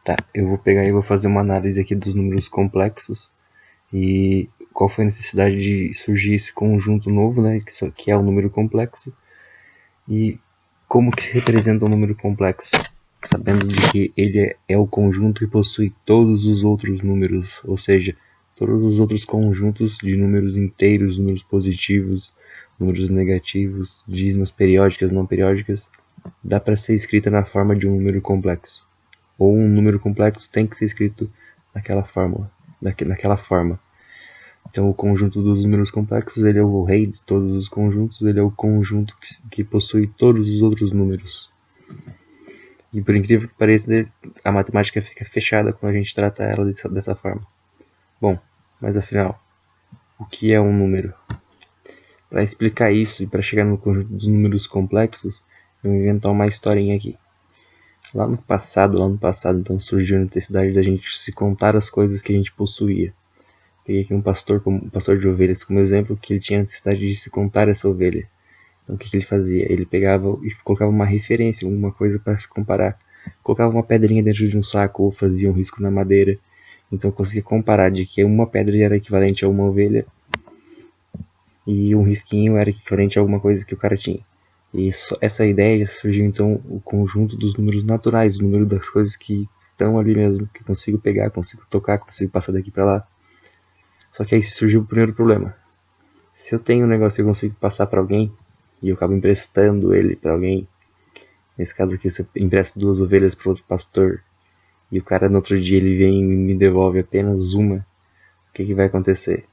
Tá, eu vou pegar e vou fazer uma análise aqui dos números complexos e qual foi a necessidade de surgir esse conjunto novo, né, que é o número complexo, e como que se representa o número complexo, sabendo de que ele é o conjunto que possui todos os outros números, ou seja, todos os outros conjuntos de números inteiros, números positivos, números negativos, dízimas periódicas, não periódicas, dá para ser escrita na forma de um número complexo. Ou um número complexo tem que ser escrito naquela fórmula, naquela forma. Então o conjunto dos números complexos, ele é o rei de todos os conjuntos, ele é o conjunto que possui todos os outros números. E por incrível que pareça, a matemática fica fechada quando a gente trata ela dessa forma. Bom, mas afinal, o que é um número? Para explicar isso e para chegar no conjunto dos números complexos, eu vou inventar uma historinha aqui. Lá no passado, então surgiu a necessidade da gente se contar as coisas que a gente possuía. Peguei aqui um pastor de ovelhas como exemplo, que ele tinha a necessidade de se contar essa ovelha. Então o que ele fazia? Ele pegava e colocava uma referência, alguma coisa para se comparar. Colocava uma pedrinha dentro de um saco ou fazia um risco na madeira. Então eu conseguia comparar de que uma pedra era equivalente a uma ovelha e um risquinho era equivalente a alguma coisa que o cara tinha. E essa ideia surgiu então o conjunto dos números naturais, o número das coisas que estão ali mesmo, que eu consigo pegar, consigo tocar, consigo passar daqui para lá. Só que aí surgiu o primeiro problema. Se eu tenho um negócio que eu consigo passar para alguém e eu acabo emprestando ele para alguém, nesse caso aqui se eu empresto 2 ovelhas para outro pastor e o cara no outro dia ele vem e me devolve apenas uma, o que vai acontecer?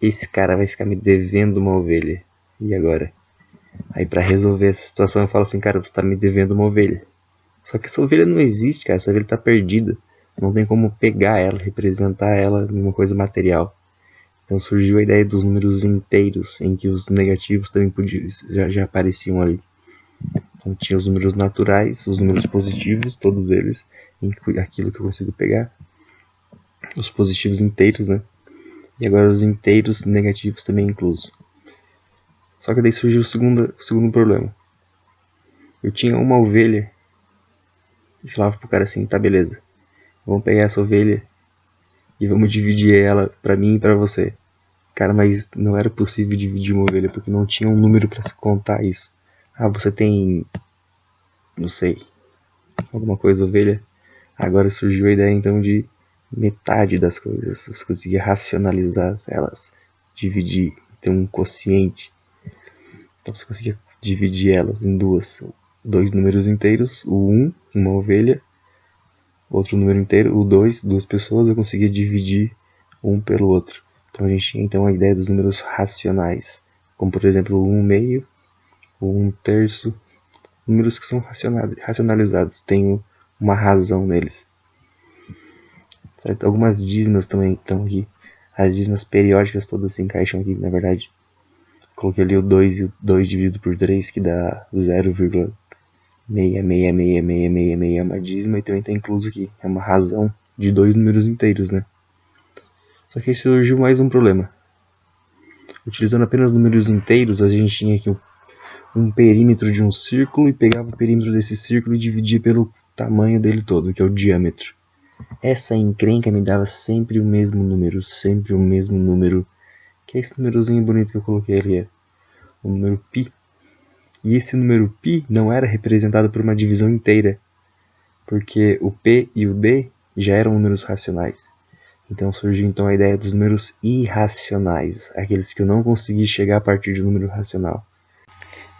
Esse cara vai ficar me devendo uma ovelha. E agora? Aí pra resolver essa situação eu falo assim, cara, você tá me devendo uma ovelha. Só que essa ovelha não existe, cara, essa ovelha tá perdida. Não tem como pegar ela, representar ela numa coisa material. Então surgiu a ideia dos números inteiros, em que os negativos também já apareciam ali. Então tinha os números naturais, os números positivos, todos eles, aquilo que eu consigo pegar. Os positivos inteiros, né? E agora os inteiros negativos também inclusos. Só que daí surgiu o segundo problema. Eu tinha uma ovelha e falava pro cara assim, tá beleza, vamos pegar essa ovelha e vamos dividir ela pra mim e pra você. Cara, mas não era possível dividir uma ovelha porque não tinha um número pra se contar isso. Ah, você tem, não sei, alguma coisa ovelha? Agora surgiu a ideia então de metade das coisas. Você conseguia racionalizar elas, dividir, ter um quociente. Então você conseguia dividir elas em dois números inteiros, o 1, uma ovelha, outro número inteiro, o 2, 2 pessoas, eu conseguia dividir um pelo outro. Então a gente tinha então a ideia dos números racionais, como por exemplo o 1 meio, o 1 terço, números que são racionalizados, tem uma razão neles. Certo? Algumas dízimas também estão aqui, as dízimas periódicas todas se encaixam aqui, na verdade. Coloquei ali o 2 e o 2 dividido por 3, que dá 0,66666, é uma dízima e também está incluso aqui. É uma razão de 2 números inteiros, né? Só que aí surgiu mais um problema. Utilizando apenas números inteiros, a gente tinha aqui um perímetro de um círculo e pegava o perímetro desse círculo e dividia pelo tamanho dele todo, que é o diâmetro. Essa encrenca me dava sempre o mesmo número, que é esse númerozinho bonito que eu coloquei ali, o número π. E esse número π não era representado por uma divisão inteira, porque o p e o d já eram números racionais. Então surgiu então a ideia dos números irracionais, aqueles que eu não consegui chegar a partir de um número racional.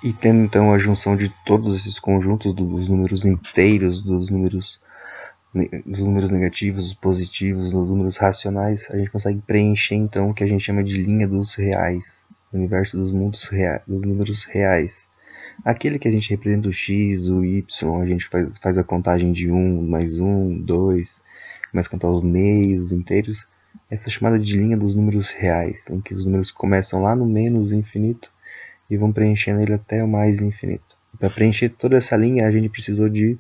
E tendo então a junção de todos esses conjuntos dos números inteiros, dos números negativos, dos positivos, dos números racionais, a gente consegue preencher então o que a gente chama de linha dos reais, o universo dos números reais. Aquele que a gente representa o x, o y, a gente faz a contagem de 1 mais 1, 2, começa a contar os meios, os inteiros. Essa é chamada de linha dos números reais, em que os números começam lá no menos infinito e vão preenchendo ele até o mais infinito. Para preencher toda essa linha, a gente precisou de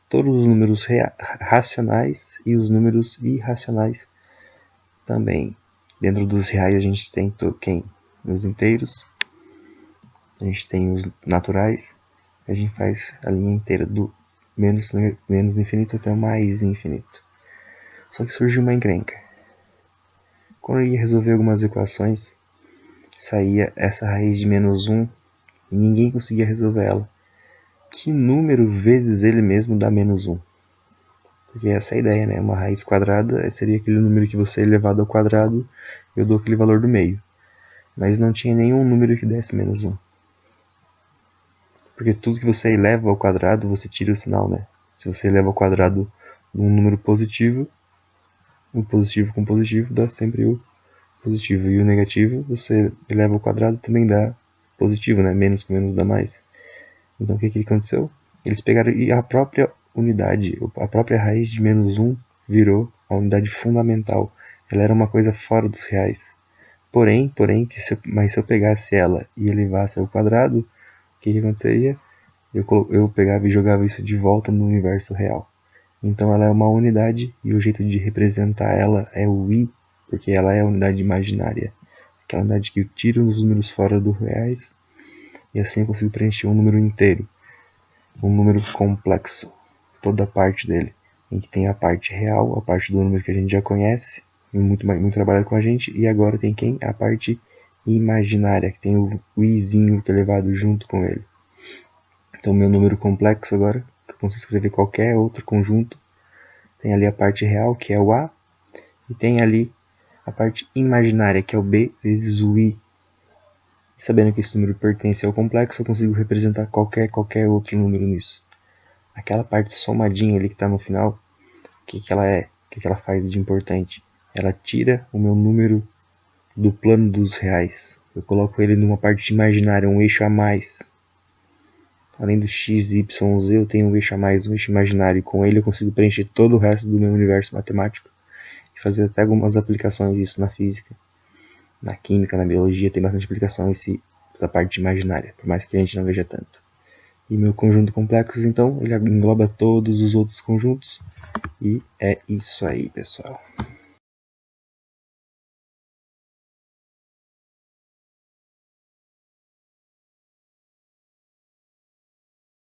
todos os números racionais e os números irracionais também. Dentro dos reais a gente tem os inteiros, a gente tem os naturais, a gente faz a linha inteira do menos infinito até o mais infinito. Só que surgiu uma encrenca. Quando eu ia resolver algumas equações, saía essa raiz de -1 e ninguém conseguia resolver ela. Que número vezes ele mesmo dá -1? Porque essa é a ideia, né? Uma raiz quadrada seria aquele número que você elevado ao quadrado, eu dou aquele valor do meio. Mas não tinha nenhum número que desse -1. Porque tudo que você eleva ao quadrado, você tira o sinal, né? Se você eleva ao quadrado um número positivo, o positivo com positivo dá sempre o positivo. E o negativo, você eleva ao quadrado, também dá positivo, né? Menos com menos dá mais. Então o que aconteceu? Eles pegaram e a própria unidade, a própria raiz de -1 virou a unidade fundamental. Ela era uma coisa fora dos reais. Porém, mas se eu pegasse ela e elevasse ao quadrado, o que aconteceria? Eu pegava e jogava isso de volta no universo real. Então ela é uma unidade e o jeito de representar ela é o i, porque ela é a unidade imaginária. Aquela unidade que tira os números fora dos reais e assim eu consigo preencher um número inteiro. Um número complexo, toda a parte dele, em que tem a parte real, a parte do número que a gente já conhece, muito trabalhado com a gente, e agora tem quem? A parte imaginária, que tem o izinho que é levado junto com ele. Então meu número complexo agora, que eu consigo escrever qualquer outro conjunto, tem ali a parte real, que é o A, e tem ali a parte imaginária, que é o B vezes o I. E sabendo que esse número pertence ao complexo, eu consigo representar qualquer outro número nisso. Aquela parte somadinha ali que está no final, o que ela é? O que ela faz de importante? Ela tira o meu número do plano dos reais. Eu coloco ele numa parte imaginária, um eixo a mais. Além do x, y, z, eu tenho um eixo a mais, um eixo imaginário. E com ele eu consigo preencher todo o resto do meu universo matemático. E fazer até algumas aplicações disso na física, na química, na biologia. Tem bastante aplicação essa parte imaginária, por mais que a gente não veja tanto. E meu conjunto complexo, então, ele engloba todos os outros conjuntos. E é isso aí, pessoal.